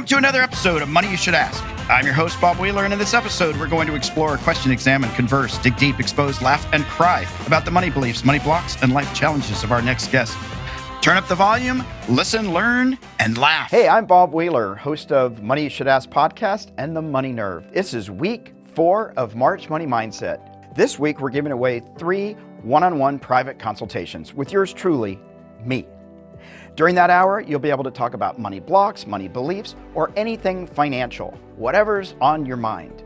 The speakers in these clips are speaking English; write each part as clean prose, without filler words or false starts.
Welcome to another episode of Money You Should Ask. I'm your host, Bob Wheeler, and in this episode, we're going to explore, question, examine, converse, dig deep, expose, laugh, and cry about the money beliefs, money blocks, and life challenges of our next guest. Turn up the volume, listen, learn, and laugh. Hey, I'm Bob Wheeler, host of Money You Should Ask podcast and The Money Nerve. This is week 4 of March Money Mindset. This week, we're giving away 3 one-on-one private consultations with yours truly, me. During that hour, you'll be able to talk about money blocks, money beliefs, or anything financial, whatever's on your mind.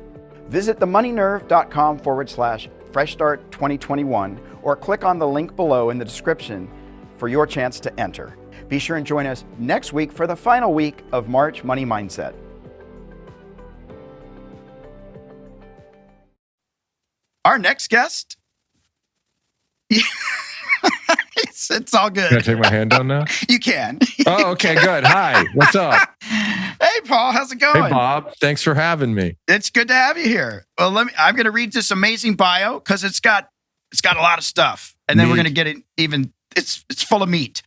Visit themoneynerve.com/Fresh Start 2021 or click on the link below in the description for your chance to enter. Be sure and join us next week for the final week of March Money Mindset. Our next guest... It's all good. Can I take my hand down now? You can. Oh, okay, good. Hi, what's up? Hey, Paul, how's it going? Hey, Bob. Thanks for having me. It's good to have you here. Well, I'm going to read this amazing bio because it's got a lot of stuff, and then we're going to get it even. It's full of meat.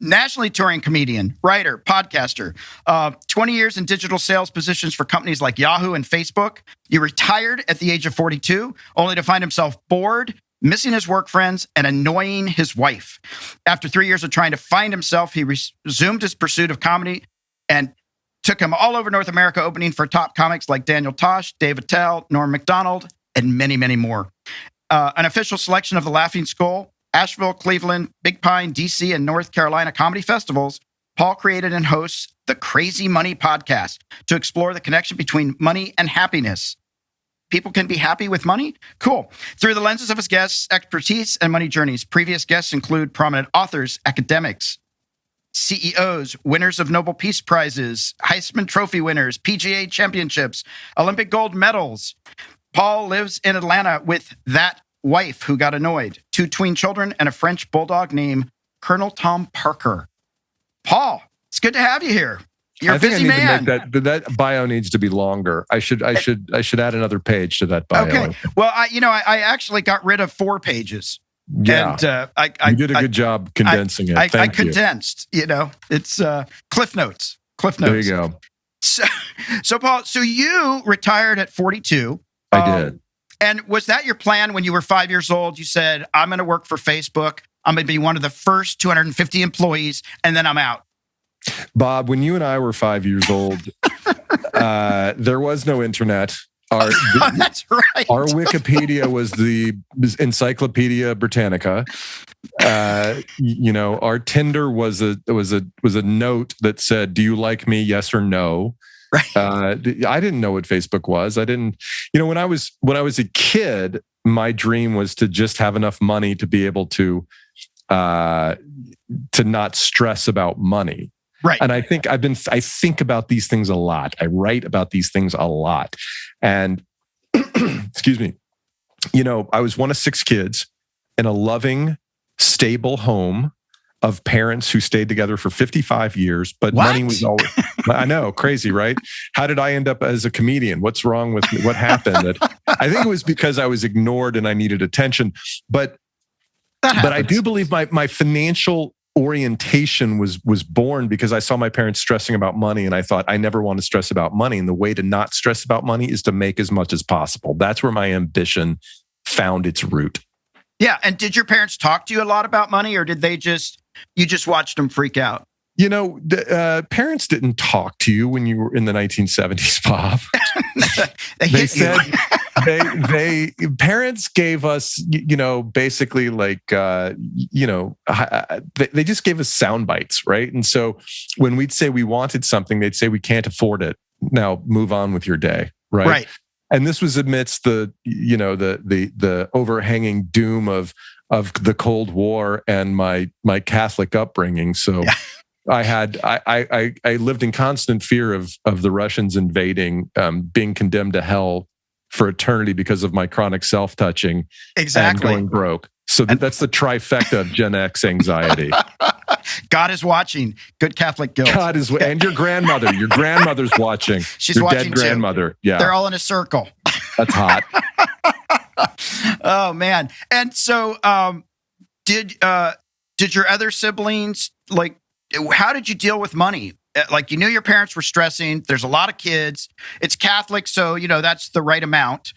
Nationally touring comedian, writer, podcaster. 20 years in digital sales positions for companies like Yahoo and Facebook. He retired at the age of 42, only to find himself bored, missing his work friends, and annoying his wife. After 3 years of trying to find himself, he resumed his pursuit of comedy and took him all over North America, opening for top comics like Daniel Tosh, Dave Attell, Norm Macdonald, and many, many more. An official selection of the Laughing Skull, Asheville, Cleveland, Big Pine, DC, and North Carolina comedy festivals, Paul created and hosts the Crazy Money podcast to explore the connection between money and happiness. People can be happy with money? Cool. Through the lenses of his guests' expertise and money journeys, previous guests include prominent authors, academics, CEOs, winners of Nobel Peace Prizes, Heisman Trophy winners, PGA championships, Olympic gold medals. Paul lives in Atlanta with that wife who got annoyed, 2 tween children, and a French bulldog named Colonel Tom Parker. Paul, it's good to have you here. You're a busy man. That bio needs to be longer. I should add another page to that bio. Okay. Well, I actually got rid of 4 pages. Yeah. And you did a good job condensing it. I condensed. It's Cliff Notes. There you go. So Paul, you retired at 42. I did. And was that your plan when you were 5 years old? You said, I'm going to work for Facebook. I'm going to be one of the first 250 employees, and then I'm out. Bob, when you and I were 5 years old, there was no internet. That's right. Our Wikipedia was the Encyclopedia Britannica. Our Tinder was a note that said, "Do you like me? Yes or no." Right. I didn't know what Facebook was. I didn't. When I was a kid, my dream was to just have enough money to be able to not stress about money. Right. And I think I think about these things a lot. I write about these things a lot. And excuse me, I was one of 6 kids in a loving, stable home of parents who stayed together for 55 years, but money was always, I know, crazy, right? How did I end up as a comedian? What's wrong with me? What happened? I think it was because I was ignored and I needed attention. But I do believe my financial orientation was born because I saw my parents stressing about money, and I thought, I never want to stress about money. And the way to not stress about money is to make as much as possible. That's where my ambition found its root. Yeah. And did your parents talk to you a lot about money, or did you just watched them freak out? The parents didn't talk to you when you were in the 1970s, Bob. They said parents gave us, basically like, they just gave us sound bites, right? And so when we'd say we wanted something, they'd say we can't afford it. Now move on with your day, right? Right. And this was amidst the overhanging doom of the Cold War and my Catholic upbringing. So. Yeah. I lived in constant fear of the Russians invading, being condemned to hell for eternity because of my chronic self-touching and going broke. So that's the trifecta of Gen X anxiety. God is watching. Good Catholic guilt. God is, and your grandmother. Your grandmother's watching. She's your watching dead grandmother. Too. Yeah, they're all in a circle. That's hot. Oh man! And so, did your other siblings like? How did you deal with money like you knew your parents were stressing. There's a lot of kids. It's Catholic, so that's the right amount.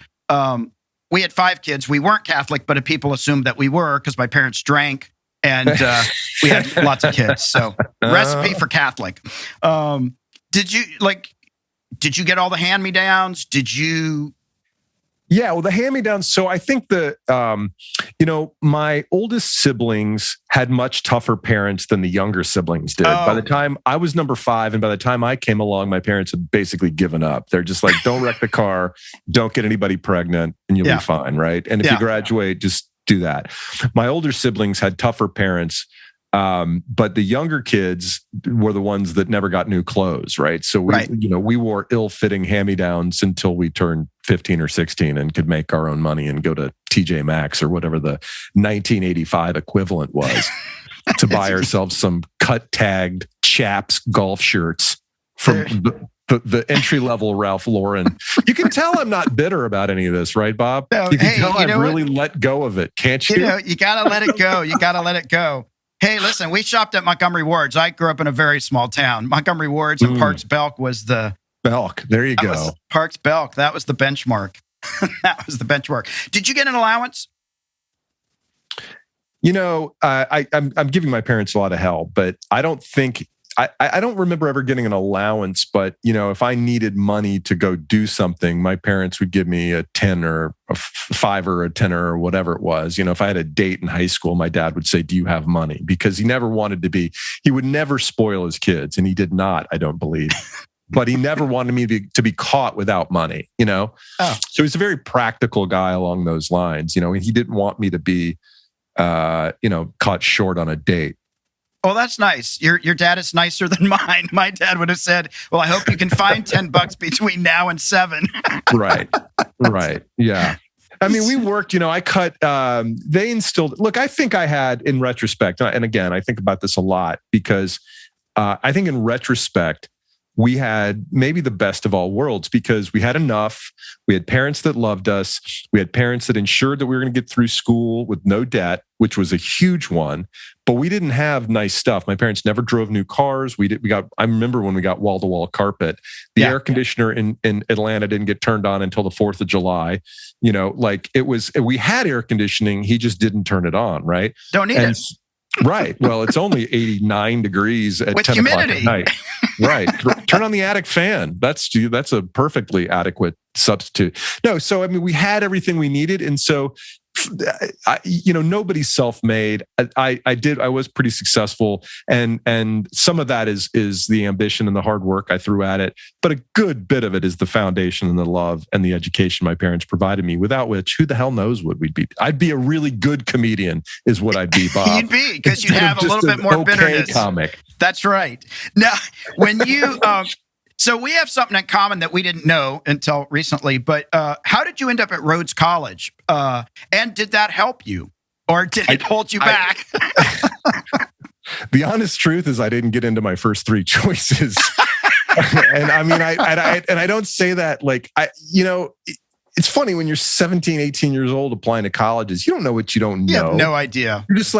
We had 5 kids. We weren't Catholic, but people assumed that we were because my parents drank, and we had lots of kids. So recipe for Catholic. Did you get all the hand-me-downs? Did you? Yeah, well, the hand-me-downs. So I think my oldest siblings had much tougher parents than the younger siblings did. By the time I was number 5, and by the time I came along, my parents had basically given up. They're just like, don't wreck the car, don't get anybody pregnant, and you'll be fine, right? And if you graduate, just do that. My older siblings had tougher parents. But the younger kids were the ones that never got new clothes, right? So we wore ill-fitting hand-me-downs until we turned 15 or 16 and could make our own money and go to TJ Maxx or whatever the 1985 equivalent was to buy ourselves some cut-tagged Chaps golf shirts from the entry-level Ralph Lauren. You can tell I'm not bitter about any of this, right, Bob? No, you can tell I've really let go of it, can't you? You got to let it go. You got to let it go. Hey, listen, we shopped at Montgomery Ward's. I grew up in a very small town. Montgomery Ward's and Parks Belk was the... Belk, there you go. Parks Belk, that was the benchmark. That was the benchmark. Did you get an allowance? I'm giving my parents a lot of help, but I don't think... I don't remember ever getting an allowance, but if I needed money to go do something, my parents would give me a 10 or a 5 or a 10 or whatever it was. If I had a date in high school, my dad would say, "Do you have money?" Because he never wanted to be. He would never spoil his kids, and he did not, I don't believe. But he never wanted me to be caught without money. So he's a very practical guy along those lines. He didn't want me to be, caught short on a date. Oh, that's nice. Your dad is nicer than mine. My dad would have said, "Well, I hope you can find $10 between now and 7." Right. Yeah. I mean, we worked, I cut, they instilled, look, I think I had in retrospect, and again, I think about this a lot because I think in retrospect, we had maybe the best of all worlds because we had enough. We had parents that loved us. We had parents that ensured that we were going to get through school with no debt, which was a huge one. But we didn't have nice stuff. My parents never drove new cars. I remember when we got wall-to-wall carpet. The air conditioner in Atlanta didn't get turned on until the 4th of July. We had air conditioning. He just didn't turn it on, right? Don't need it. Right. Well, it's only 89 degrees at with 10 humidity. o'clock at night. Right. Turn on the attic fan. That's a perfectly adequate substitute. No, so we had everything we needed, and so nobody's self-made. I was pretty successful, and some of that is the ambition and the hard work I threw at it. But a good bit of it is the foundation and the love and the education my parents provided me. Without which, who the hell knows what we'd be? I'd be a really good comedian, is what I'd be, Bob. You'd be, because you'd have a little bit more bitterness. Comic. That's right. Now, when you so we have something in common that we didn't know until recently, but how did you end up at Rhodes College? And did that help you? Or did it hold you back? The honest truth is I didn't get into my first 3 choices. And I don't say that it's funny when you're 17, 18 years old applying to colleges, you don't know what you don't know. You have no idea. You're just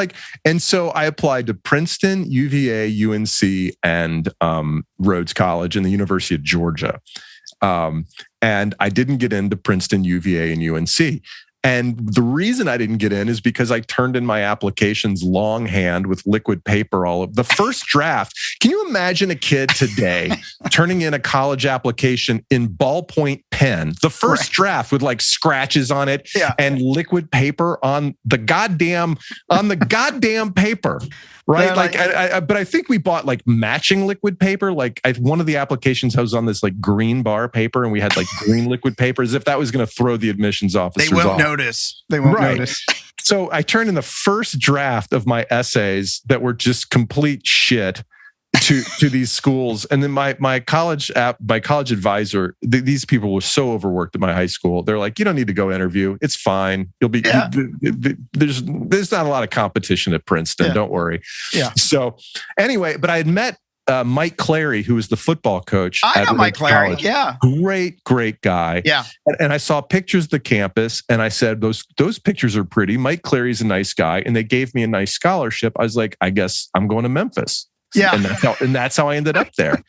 and so I applied to Princeton, UVA, UNC, and Rhodes College and the University of Georgia. And I didn't get into Princeton, UVA, and UNC. And the reason I didn't get in is because I turned in my applications longhand with liquid paper all of the first draft. Can you imagine a kid today turning in a college application in ballpoint pen, the first draft with scratches on it and liquid paper on the goddamn paper? Right. But I think we bought matching liquid paper. One of the applications was on this green bar paper, and we had green liquid paper, as if that was going to throw the admissions officers off. They won't notice. So I turned in the first draft of my essays that were just complete shit to these schools. And then my college advisor, these people were so overworked at my high school. They're like, "You don't need to go interview. It's fine. You'll be, there's not a lot of competition at Princeton. Don't worry." Yeah. So anyway, but I had met Mike Clary, who was the football coach. I know Mike Clary. Yeah. Great guy. Yeah. And I saw pictures of the campus, and I said, those pictures are pretty. Mike Clary's a nice guy. And they gave me a nice scholarship. I was like, I guess I'm going to Memphis. Yeah. And that's how I ended up there.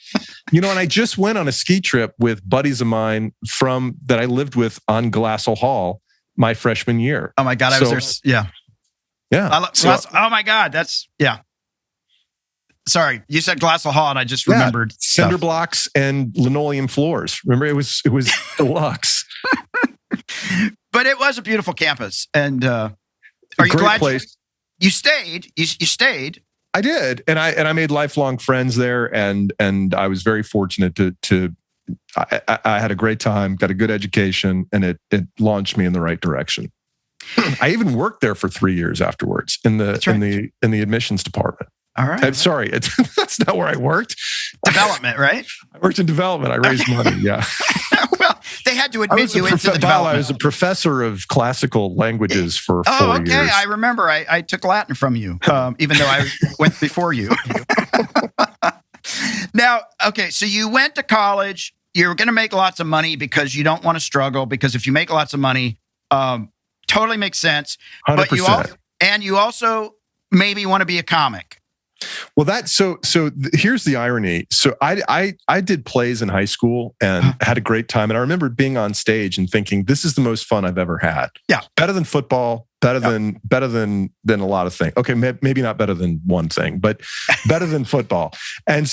And I just went on a ski trip with buddies of mine that I lived with on Glassell Hall my freshman year. Oh my God, I was there. Yeah. Yeah. Oh my God, sorry, you said Glassell Hall, and I just remembered cinder blocks and linoleum floors. Remember, it was deluxe. But it was a beautiful campus, and are you glad you stayed? You stayed. I did, and I made lifelong friends there, and I was very fortunate to I had a great time, got a good education, and it launched me in the right direction. I even worked there for 3 years afterwards in the admissions department. All right. I'm sorry, that's not where I worked. Development, right? I worked in development. I raised money. Yeah. Well, they had to admit you into the development. I was a professor of classical languages for 4 years. Okay. I remember. I took Latin from you, even though I went before you. Now, okay, so you went to college. You're going to make lots of money because you don't want to struggle. Because if you make lots of money, totally makes sense. 100%. But you also maybe want to be a comic. Well, here's the irony. So I did plays in high school and had a great time. And I remember being on stage and thinking, this is the most fun I've ever had. Yeah. Better than football, better than a lot of things. Okay, maybe not better than one thing, but better than football. And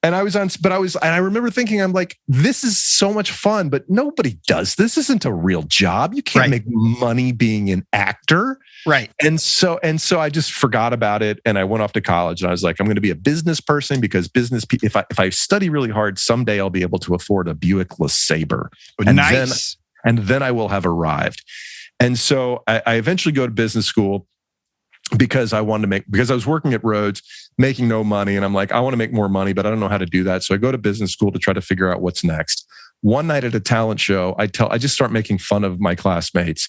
I remember thinking, I'm like, this is so much fun, but nobody does this. This isn't a real job. You can't make money being an actor. Right. And so I just forgot about it, and I went off to college, and I was like, I'm going to be a business person, because if I study really hard, someday I'll be able to afford a Buick LeSabre. Nice. And then I will have arrived. And so I eventually go to business school because I was working at Rhodes, making no money. And I'm like, I want to make more money, but I don't know how to do that. So I go to business school to try to figure out what's next. One night at a talent show, I just start making fun of my classmates,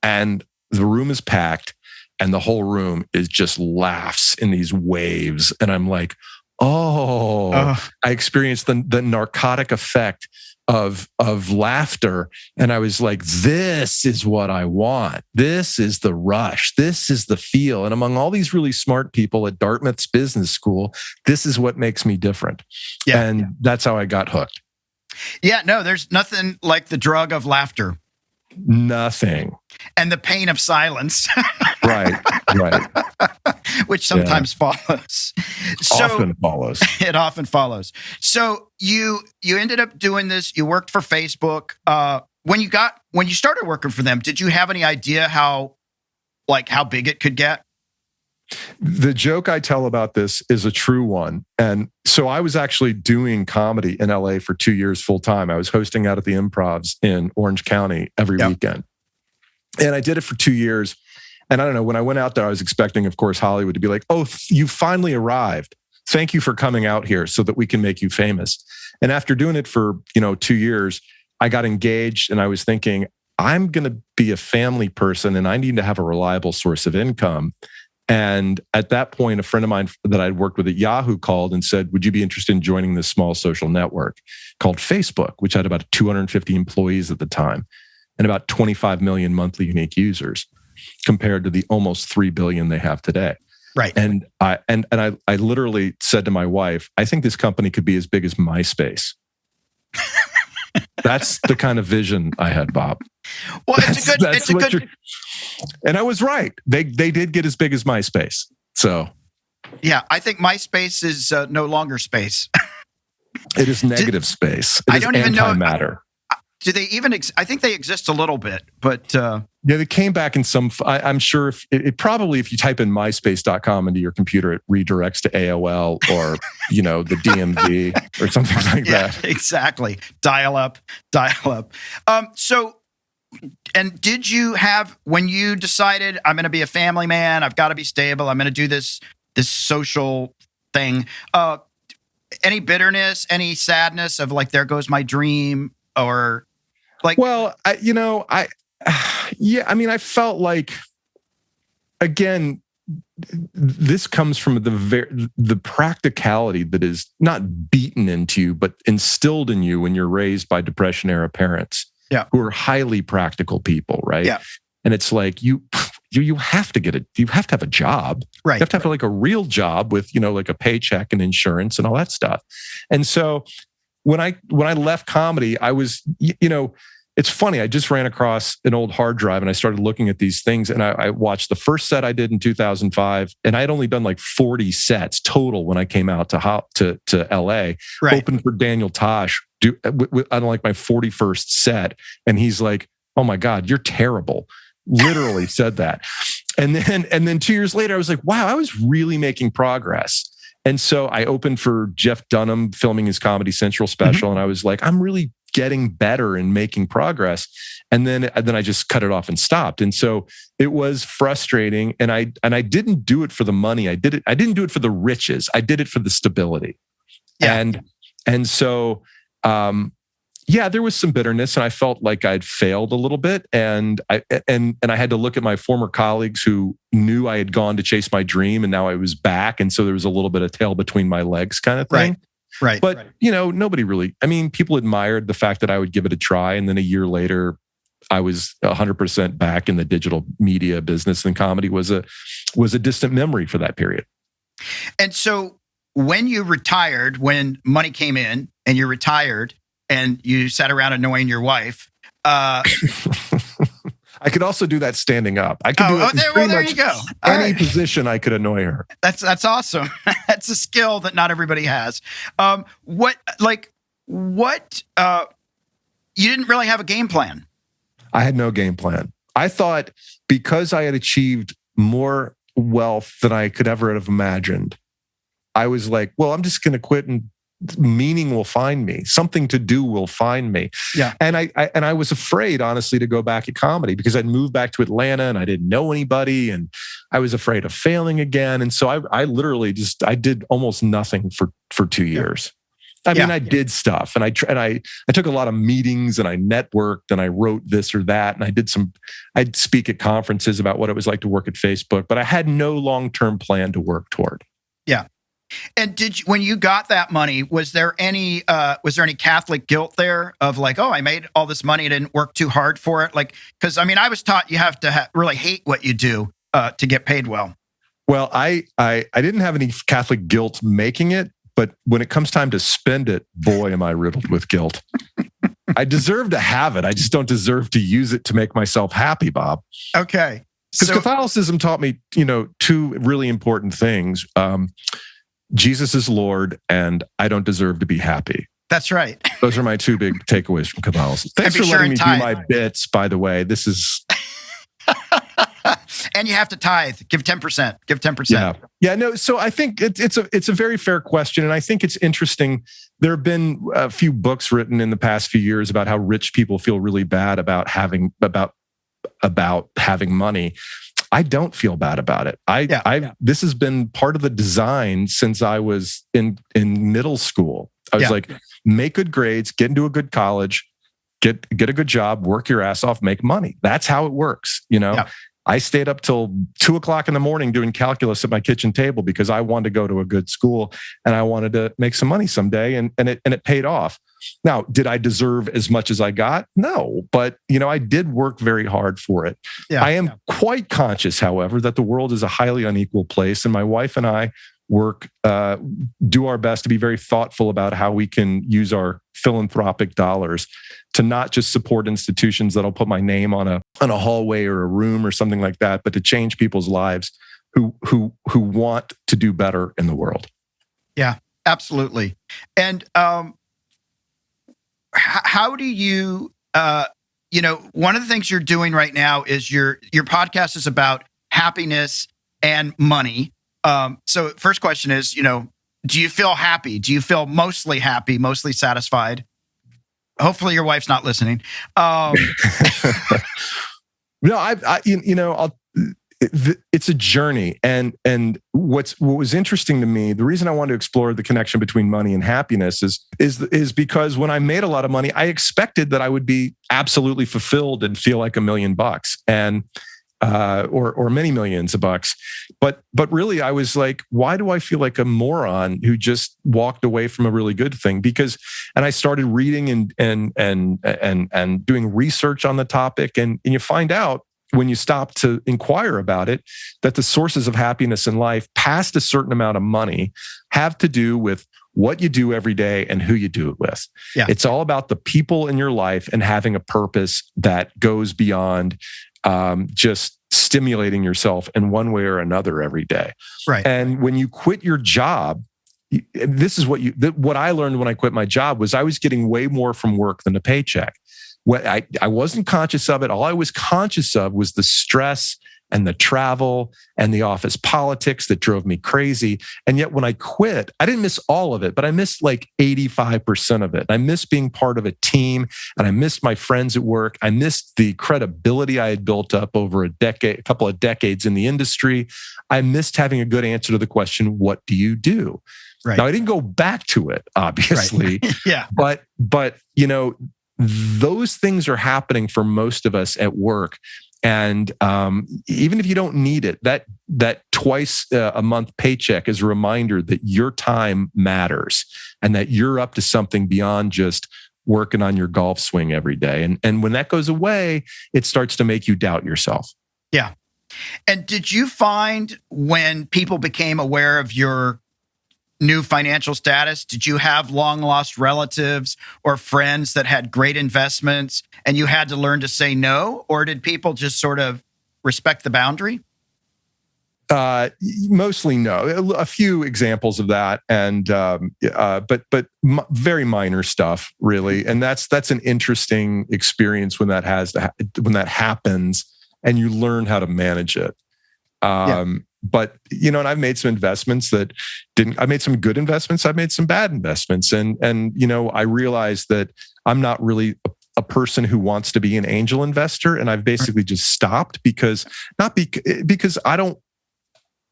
and the room is packed, and the whole room is just laughs in these waves. And I'm like, I experienced the narcotic effect of laughter. And I was like, this is what I want. This is the rush. This is the feel. And among all these really smart people at Dartmouth's business school, this is what makes me different. Yeah. And that's how I got hooked. Yeah, no, there's nothing like the drug of laughter. Nothing. And the pain of silence. Right. Which sometimes follows. Often follows. It often follows. So you ended up doing this. You worked for Facebook. When you started working for them, did you have any idea how big it could get? The joke I tell about this is a true one. And so I was actually doing comedy in LA for 2 years full time. I was hosting out at the Improvs in Orange County every weekend. And I did it for 2 years. And I don't know, when I went out there, I was expecting, of course, Hollywood to be like, oh, you finally arrived. Thank you for coming out here so that we can make you famous. And after doing it for, 2 years, I got engaged, and I was thinking, I'm going to be a family person, and I need to have a reliable source of income. And at that point, a friend of mine that I'd worked with at Yahoo called and said, would you be interested in joining this small social network called Facebook, which had about 250 employees at the time and about 25 million monthly unique users compared to the almost 3 billion they have today. Right. And I literally said to my wife, I think this company could be as big as MySpace. That's the kind of vision I had, Bob. Well, it's a good. And I was right. They did get as big as MySpace. So, yeah, I think MySpace is no longer space. It is negative space. I don't even know. Antimatter. Do they even? I think they exist a little bit, but yeah, they came back in some. I'm sure if you type in myspace.com into your computer, it redirects to AOL or the DMV or something like that. Exactly. Dial up. So. And did you have, when you decided I'm going to be a family man, I've got to be stable, I'm going to do this social thing, any bitterness, any sadness of like, there goes my dream, or like? Well, I felt like, again, this comes from the practicality that is not beaten into you, but instilled in you when you're raised by Depression era parents. Yeah. Who are highly practical people, right? Yeah. And it's like, you have to get it. You have to have a job. Right. You have to have like a real job with, like a paycheck and insurance and all that stuff. And so when I left comedy, I was, it's funny. I just ran across an old hard drive and I started looking at these things, and I watched the first set I did in 2005, and I had only done like 40 sets total when I came out to LA. Right. Opened for Daniel Tosh. I don't like my 41st set, and he's like, "Oh my God, you're terrible." Literally said that. And then 2 years later, I was like, "Wow, I was really making progress." And so I opened for Jeff Dunham filming his Comedy Central special, and I was like, "I'm really getting better and making progress." And then I just cut it off and stopped. And so it was frustrating. And I didn't do it for the money. I didn't do it for the riches. I did it for the stability. Yeah. And so there was some bitterness, and I felt like I'd failed a little bit. And I had to look at my former colleagues who knew I had gone to chase my dream, and now I was back. And so there was a little bit of tail between my legs kind of thing. Right. But, nobody really, people admired the fact that I would give it a try. And then a year later, I was 100% back in the digital media business, and comedy was a distant memory for that period. And so when you retired, when money came in and you retired and you sat around annoying your wife, I could also do that standing up. I could do it in there you go. Any position I could annoy her. That's awesome. That's a skill that not everybody has. You didn't really have a game plan. I had no game plan. I thought because I had achieved more wealth than I could ever have imagined, I was like, well, I'm just going to quit, and meaning will find me. Something to do will find me. Yeah. And I was afraid, honestly, to go back at comedy because I'd moved back to Atlanta and I didn't know anybody, and I was afraid of failing again. And so I literally I did almost nothing for 2 years. I did stuff, and I took a lot of meetings, and I networked, and I wrote this or that, and I'd speak at conferences about what it was like to work at Facebook, but I had no long-term plan to work toward. Yeah. And when you got that money, was there any Catholic guilt there of like, oh, I made all this money, I didn't work too hard for it? Like, because I was taught you have to really hate what you do to get paid well. Well, I didn't have any Catholic guilt making it, but when it comes time to spend it, boy, am I riddled with guilt. I deserve to have it. I just don't deserve to use it to make myself happy, Bob. Okay. Because Catholicism taught me, two really important things. Jesus is Lord, and I don't deserve to be happy. That's right. Those are my two big takeaways from Catholicism. Thanks for letting me do my bits, by the way. This is... And you have to tithe. Give 10%. Give 10%. Yeah. No. So I think it's a very fair question, and I think it's interesting. There have been a few books written in the past few years about how rich people feel really bad about having money. I don't feel bad about it. This has been part of the design since I was in middle school. I was like, make good grades, get into a good college, get a good job, work your ass off, make money. That's how it works. I stayed up till 2:00 in the morning doing calculus at my kitchen table because I wanted to go to a good school and I wanted to make some money someday, and it paid off. Now, did I deserve as much as I got? No, but I did work very hard for it. I am quite conscious, however, that the world is a highly unequal place, and my wife and I do our best to be very thoughtful about how we can use our philanthropic dollars to not just support institutions that'll put my name on a hallway or a room or something like that, but to change people's lives who want to do better in the world. Yeah, absolutely. And how do you, one of the things you're doing right now is your podcast is about happiness and money. So first question is, do you feel happy? Do you feel mostly happy, mostly satisfied? Hopefully your wife's not listening. No, it's a journey. And what was interesting to me, the reason I wanted to explore the connection between money and happiness is because when I made a lot of money, I expected that I would be absolutely fulfilled and feel like $1 million and or many millions of bucks. But really, I was like, why do I feel like a moron who just walked away from a really good thing? And I started reading and doing research on the topic, and you find out when you stop to inquire about it, that the sources of happiness in life past a certain amount of money have to do with what you do every day and who you do it with. Yeah. It's all about the people in your life and having a purpose that goes beyond just stimulating yourself in one way or another every day. Right. And when you quit your job, this is what I learned when I quit my job was I was getting way more from work than a paycheck. What I wasn't conscious of it. All I was conscious of was the stress and the travel and the office politics that drove me crazy. And yet when I quit, I didn't miss all of it, but I missed like 85% of it. I missed being part of a team, and I missed my friends at work. I missed the credibility I had built up over a couple of decades in the industry. I missed having a good answer to the question, what do you do? Right. Now, I didn't go back to it, obviously. Right. Yeah. But those things are happening for most of us at work. And even if you don't need it, that twice a month paycheck is a reminder that your time matters and that you're up to something beyond just working on your golf swing every day. And when that goes away, it starts to make you doubt yourself. Yeah. And did you find when people became aware of your new financial status, did you have long lost relatives or friends that had great investments and you had to learn to say no? Or did people just sort of respect the boundary? Mostly no. A few examples of that, and but very minor stuff, really. And that's an interesting experience when that happens, and you learn how to manage it. But and I've made some investments I made some good investments. I've made some bad investments, and I realized that I'm not really a person who wants to be an angel investor, and I've basically just stopped because I don't.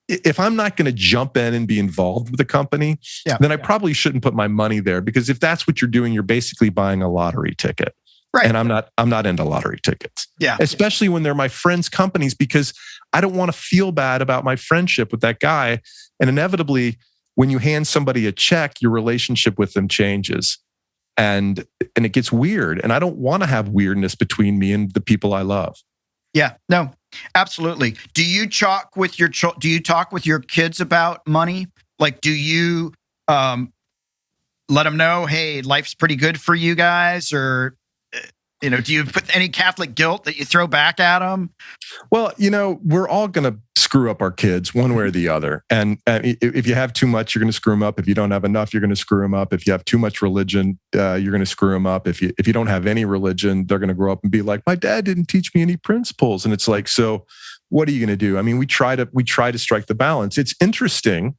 If I'm not going to jump in and be involved with the company, then I probably shouldn't put my money there, because if that's what you're doing, you're basically buying a lottery ticket. Right. And I'm not into lottery tickets. Yeah. Especially when they're my friends' companies, because I don't want to feel bad about my friendship with that guy. And inevitably, when you hand somebody a check, your relationship with them changes. And it gets weird. And I don't want to have weirdness between me and the people I love. Yeah. No, absolutely. Do you talk with your kids about money? Like, do you let them know, hey, life's pretty good for you guys? Or do you put any Catholic guilt that you throw back at them? Well, we're all going to screw up our kids one way or the other. And if you have too much, you're going to screw them up. If you don't have enough, you're going to screw them up. If you have too much religion, you're going to screw them up. If you don't have any religion, they're going to grow up and be like, my dad didn't teach me any principles. And it's like, so what are you going to do? I mean, we try to strike the balance. It's interesting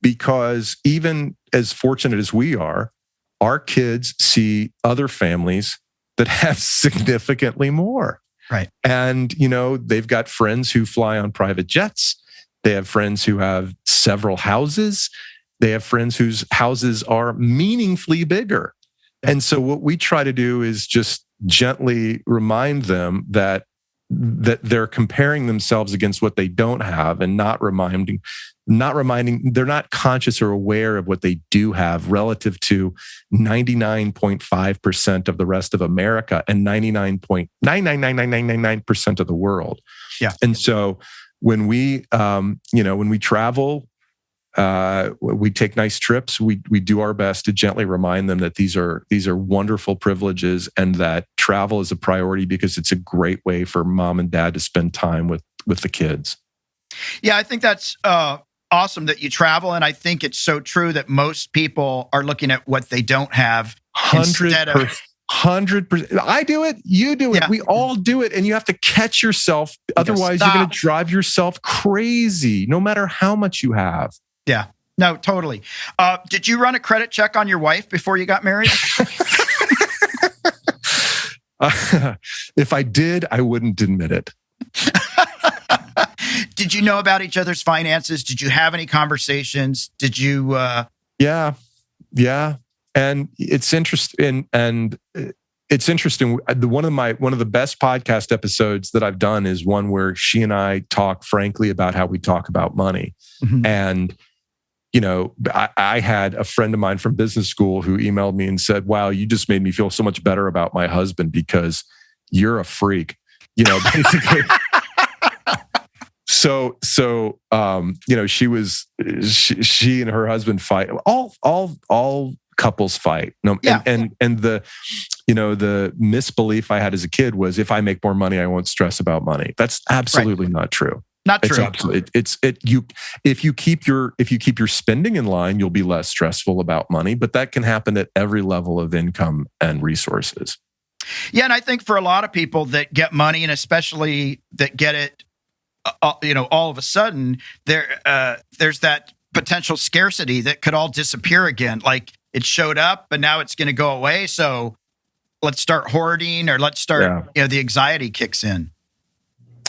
because even as fortunate as we are, our kids see other families that have significantly more. Right. And, they've got friends who fly on private jets. They have friends who have several houses. They have friends whose houses are meaningfully bigger. And so what we try to do is just gently remind them that they're comparing themselves against what they don't have, and not reminding, they're not conscious or aware of what they do have relative to 99.5% of the rest of America and 99.9999999% of the world. Yeah. And so when we travel, we take nice trips, we do our best to gently remind them that these are wonderful privileges, and that travel is a priority because it's a great way for mom and dad to spend time with the kids. Yeah, I think that's awesome that you travel. And I think it's so true that most people are looking at what they don't have 100%. I do it. You do it. Yeah. We all do it. And you have to catch yourself. Otherwise, you're going to drive yourself crazy, no matter how much you have. Yeah. No, totally. Did you run a credit check on your wife before you got married? If I did, I wouldn't admit it. Did you know about each other's finances? Did you have any conversations? Did you? Yeah. And it's interesting. And it's interesting. One of the best podcast episodes that I've done is one where she and I talk frankly about how we talk about money. Mm-hmm. And I had a friend of mine from business school who emailed me and said, "Wow, you just made me feel so much better about my husband because you're a freak." basically. So, she and her husband fight. All couples fight. No, yeah. and the misbelief I had as a kid was if I make more money, I won't stress about money. That's absolutely not true. Not true. If you keep your spending in line, you'll be less stressful about money. But that can happen at every level of income and resources. Yeah, and I think for a lot of people that get money, and especially that get it, all of a sudden, there's that potential scarcity that could all disappear again. Like it showed up, but now it's going to go away. So let's start hoarding, or let's start. The anxiety kicks in.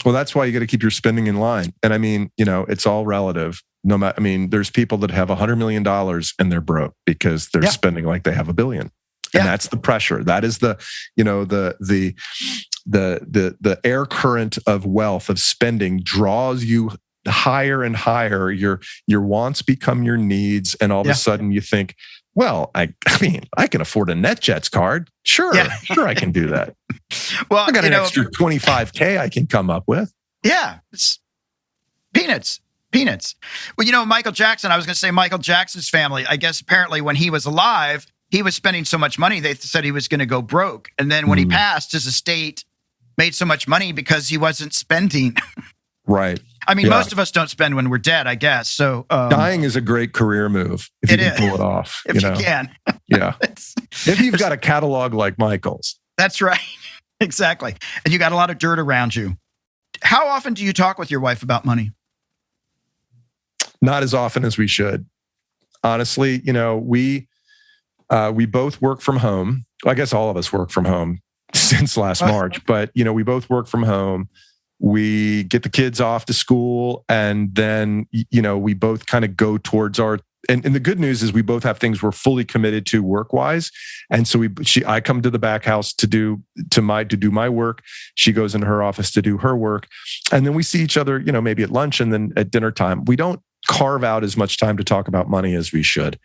Well, that's why you got to keep your spending in line. And I mean, it's all relative. No matter, there's people that have $100 million and they're broke because they're spending like they have $1 billion. And that's the pressure. That is the air current of wealth, of spending, draws you higher and higher. Your wants become your needs, and all of a sudden you think, well, I can afford a NetJets card. Sure, I can do that. Well, I got an extra $25K I can come up with. Yeah, it's peanuts. Well, Michael Jackson. I was going to say Michael Jackson's family. I guess apparently when he was alive, he was spending so much money, they said he was going to go broke. And then when he passed, his estate made so much money because he wasn't spending. Right. Most of us don't spend when we're dead, I guess. So dying is a great career move if you can pull it off. If you can. Yeah. If you've got a catalog like Michael's. That's right. Exactly. And you got a lot of dirt around you. How often do you talk with your wife about money? Not as often as we should. Honestly, we both work from home. I guess all of us work from home since last March, but we both work from home. We get the kids off to school, and then we both kind of go towards our. And the good news is we both have things we're fully committed to work-wise, and so I come to the back house to do my work. She goes into her office to do her work, and then we see each other, maybe at lunch and then at dinner time. We don't carve out as much time to talk about money as we should.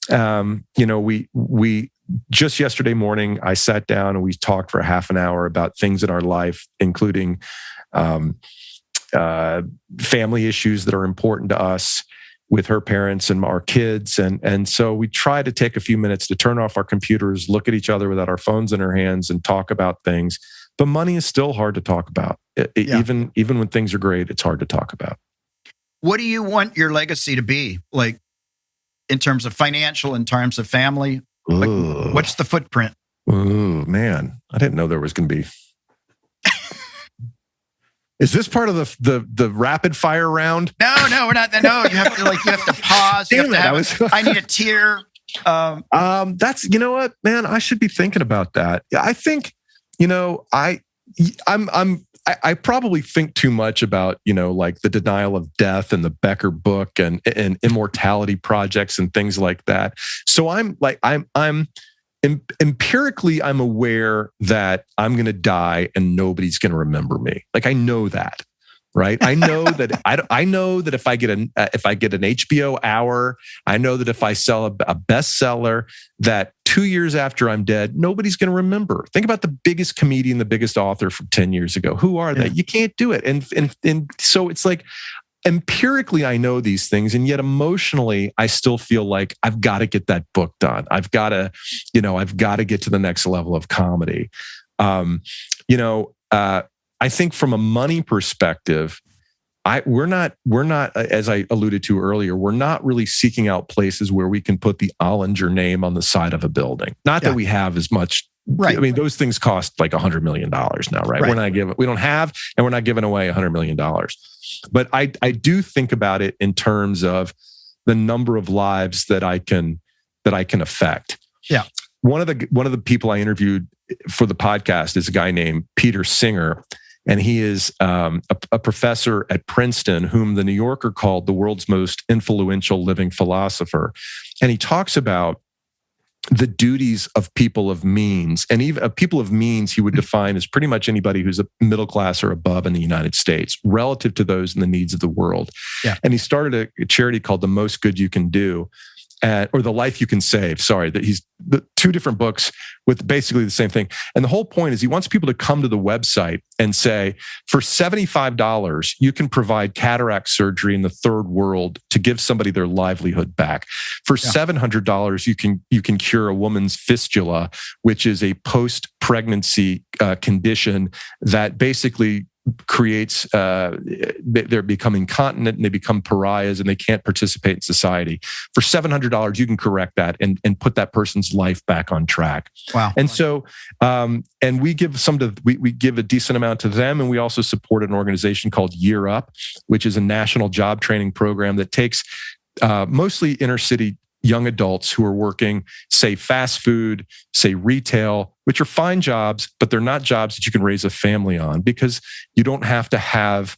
We just yesterday morning, I sat down and we talked for half an hour about things in our life, including family issues that are important to us with her parents and our kids. And so we try to take a few minutes to turn off our computers, look at each other without our phones in our hands, and talk about things. But money is still hard to talk about. Even when things are great, it's hard to talk about. What do you want your legacy to be? Like in terms of financial, in terms of family? Like, what's the footprint? Ooh, man. I didn't know there was going to be. Is this part of the rapid fire round? No, we're not. No, you have to pause. I need a tear. That's, what, man, I should be thinking about that. I think, I probably think too much about, like the denial of death and the Becker book and immortality projects and things like that. So empirically, I'm aware that I'm going to die and nobody's going to remember me. Like I know that, right? I know that I know that if I get an HBO hour, I know that if I sell a bestseller, that 2 years after I'm dead, nobody's going to remember. Think about the biggest comedian, the biggest author from 10 years ago. Who are they? You can't do it. And so it's like, empirically, I know these things, and yet emotionally, I still feel like I've got to get that book done. I've got to get to the next level of comedy. I think from a money perspective, we're not, as I alluded to earlier, we're not really seeking out places where we can put the Ollinger name on the side of a building. Not that we have as much. Right. Those things cost like $100 million now, right? We don't have, and we're not giving away $100 million. But I do think about it in terms of the number of lives that I can affect. Yeah. One of the people I interviewed for the podcast is a guy named Peter Singer, and he is a professor at Princeton, whom the New Yorker called the world's most influential living philosopher. And he talks about the duties of people of means. And even people of means, he would define as pretty much anybody who's a middle class or above in the United States, relative to those in the needs of the world. Yeah. And he started a charity called The Most Good You Can Do. or The Life You Can Save. Sorry, that he's the two different books with basically the same thing. And the whole point is he wants people to come to the website and say, for $75, you can provide cataract surgery in the third world to give somebody their livelihood back. For $700, you can cure a woman's fistula, which is a post-pregnancy condition that basically creates they're becoming incontinent and they become pariahs and they can't participate in society. For $700, you can correct that and put that person's life back on track. Wow. And so and we give we give a decent amount to them, and we also support an organization called Year Up, which is a national job training program that takes mostly inner city young adults who are working, say, fast food, say, retail, which are fine jobs, but they're not jobs that you can raise a family on, because you don't have to have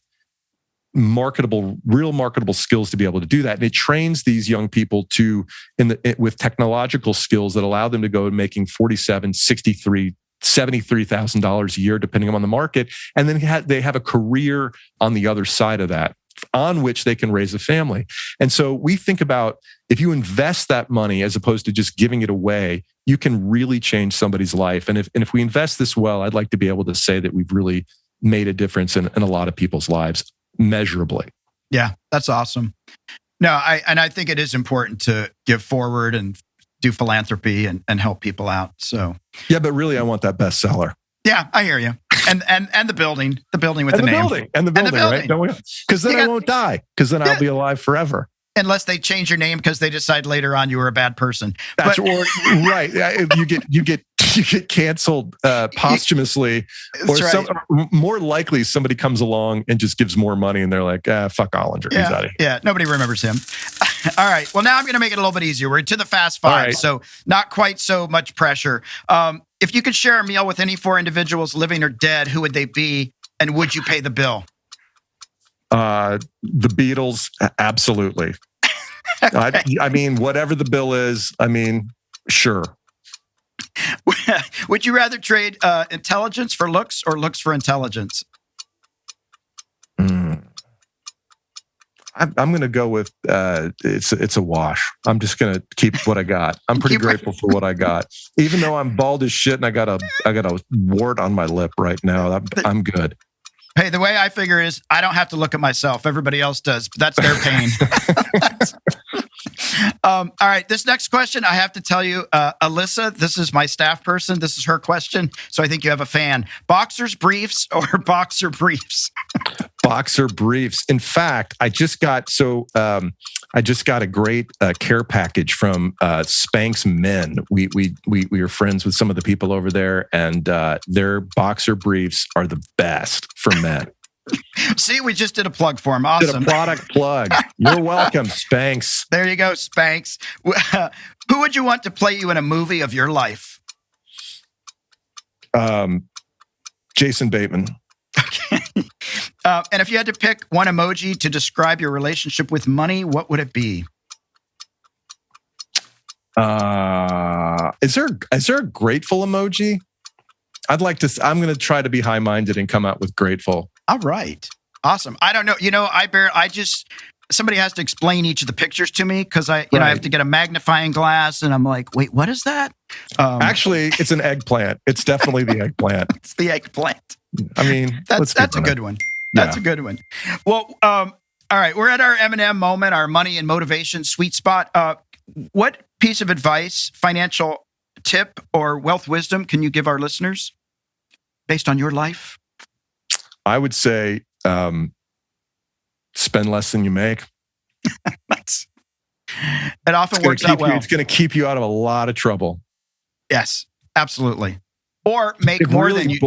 real marketable skills to be able to do that. And it trains these young people with technological skills that allow them to go making $47,000, $63,000, $73,000 a year, depending on the market. And then they have a career on the other side of that, on which they can raise a family. And so we think about, if you invest that money as opposed to just giving it away, you can really change somebody's life. And if we invest this well, I'd like to be able to say that we've really made a difference in a lot of people's lives, measurably. Yeah, that's awesome. No, I think it is important to give forward and do philanthropy and help people out. So yeah, but really, I want that bestseller. Yeah, I hear you. And the building with the name. And the building, right? Because then I won't die, because then I'll be alive forever. Unless they change your name because they decide later on you were a bad person. Right. You get canceled posthumously, or more likely somebody comes along and just gives more money, and they're like, fuck Ollinger, he's out of here. Yeah, nobody remembers him. All right. Well, now I'm going to make it a little bit easier. We're to the fast five, right. So not quite so much pressure. If you could share a meal with any four individuals, living or dead, who would they be, and would you pay the bill? The Beatles, absolutely. Okay. I mean, whatever the bill is, sure. Would you rather trade intelligence for looks or looks for intelligence? I'm going to go with it's a wash. I'm just going to keep what I got. I'm pretty grateful for what I got, even though I'm bald as shit and I got a wart on my lip right now. I'm good. Hey, the way I figure is I don't have to look at myself. Everybody else does, but that's their pain. All right. This next question, I have to tell you, Alyssa, this is my staff person. This is her question. So I think you have a fan. Boxers briefs or boxer briefs? Boxer briefs. In fact, I just got a great care package from Spanx Men. We are friends with some of the people over there, and their boxer briefs are the best for men. See, we just did a plug for him. Awesome. Did a product plug. You're welcome, Spanx. There you go, Spanx. Who would you want to play you in a movie of your life? Jason Bateman. Okay. And if you had to pick one emoji to describe your relationship with money, what would it be? Is there a grateful emoji? I'm going to try to be high-minded and come out with grateful. All right. Awesome. I don't know. Somebody has to explain each of the pictures to me, because I have to get a magnifying glass, and I'm like, wait, what is that? Actually, it's an eggplant. It's definitely the eggplant. It's the eggplant. That's a good one. That's a good one. Well, all right. We're at our M&M moment, our money and motivation sweet spot. What piece of advice, financial tip, or wealth wisdom can you give our listeners based on your life? I would say spend less than you make. It often works out well. It's going to keep you out of a lot of trouble. Yes, absolutely. Or make more than you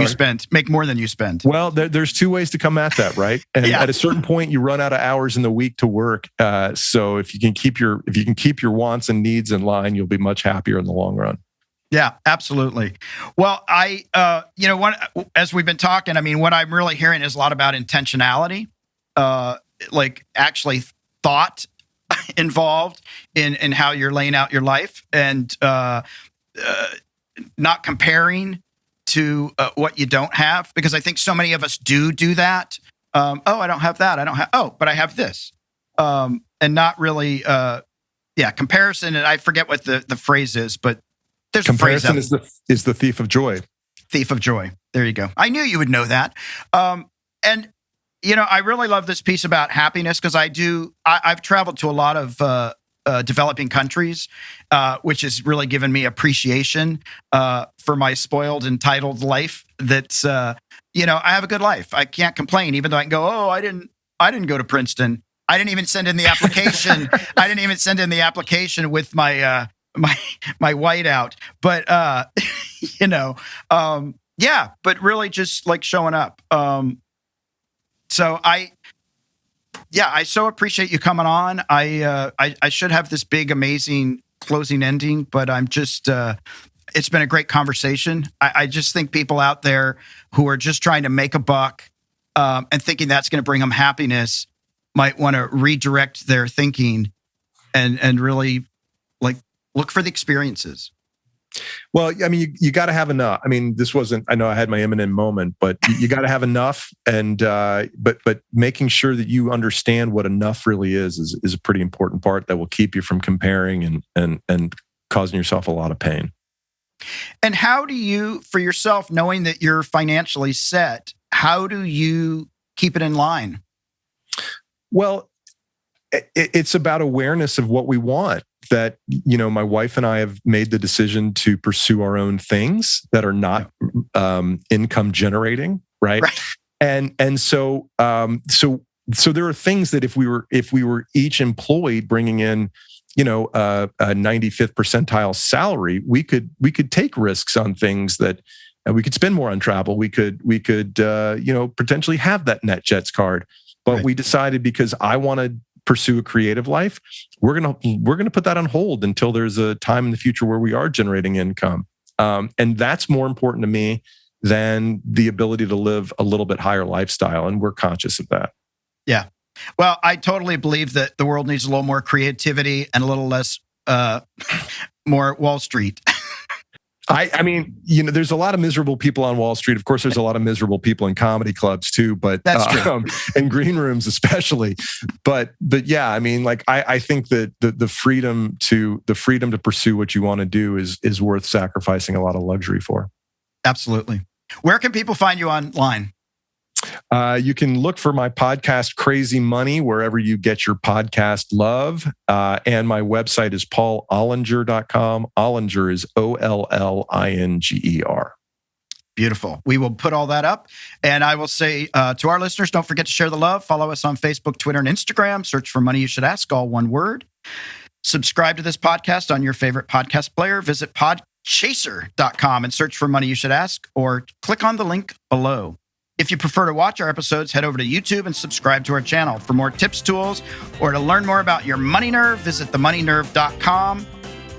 spend. Make more than you spend. Well, there's two ways to come at that, right? And at a certain point, you run out of hours in the week to work. So if you can keep your wants and needs in line, you'll be much happier in the long run. Yeah, absolutely. Well, as we've been talking, what I'm really hearing is a lot about intentionality, like actually thought involved in how you're laying out your life, and not comparing to what you don't have, because I think so many of us do that. I don't have that. But I have this. And and not really, comparison. And I forget what the phrase is, but there's comparison a phrase is the thief of joy. Thief of joy. There you go. I knew you would know that. And I really love this piece about happiness because I've traveled to a lot of developing countries, which has really given me appreciation for my spoiled, entitled life. That's I have a good life. I can't complain, even though I can go, oh, I didn't go to Princeton. I didn't even send in the application. I didn't even send in the application with my my whiteout. But but really just like showing up. So I so appreciate you coming on. I should have this big, amazing closing ending, but I'm just, it's been a great conversation. I just think people out there who are just trying to make a buck and thinking that's going to bring them happiness might want to redirect their thinking and really like look for the experiences. Well, I mean, you got to have enough. I mean, this wasn't, I know I had my imminent moment, but you got to have enough. And, but making sure that you understand what enough really is a pretty important part that will keep you from comparing and causing yourself a lot of pain. And how do you, for yourself, knowing that you're financially set, how do you keep it in line? Well, it's about awareness of what we want. That, my wife and I have made the decision to pursue our own things that are not income generating, right? And so there are things that if we were each employed bringing in, a 95th percentile salary, we could take risks on things that we could spend more on travel. We could potentially have that NetJets card, but we decided because I wanted pursue a creative life, we're gonna put that on hold until there's a time in the future where we are generating income, and that's more important to me than the ability to live a little bit higher lifestyle, and we're conscious of that. Yeah, well, I totally believe that the world needs a little more creativity and a little less more Wall Street. I mean, there's a lot of miserable people on Wall Street. Of course, there's a lot of miserable people in comedy clubs too, but that's true. In green rooms especially. But yeah, I mean, like I think that the freedom to pursue what you want to do is worth sacrificing a lot of luxury for. Absolutely. Where can people find you online? You can look for my podcast, Crazy Money, wherever you get your podcast love. And my website is paulollinger.com. Ollinger is Ollinger. Beautiful. We will put all that up. And I will say to our listeners, don't forget to share the love. Follow us on Facebook, Twitter, and Instagram. Search for Money You Should Ask, all one word. Subscribe to this podcast on your favorite podcast player. Visit podchaser.com and search for Money You Should Ask, or click on the link below. If you prefer to watch our episodes, head over to YouTube and subscribe to our channel. For more tips, tools, or to learn more about your money nerve, visit themoneynerve.com.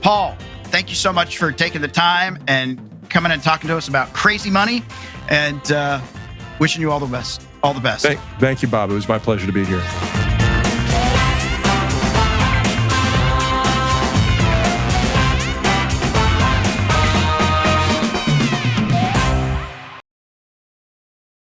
Paul, thank you so much for taking the time and coming and talking to us about crazy money, and wishing you all the best. All the best. Thank you, Bob. It was my pleasure to be here.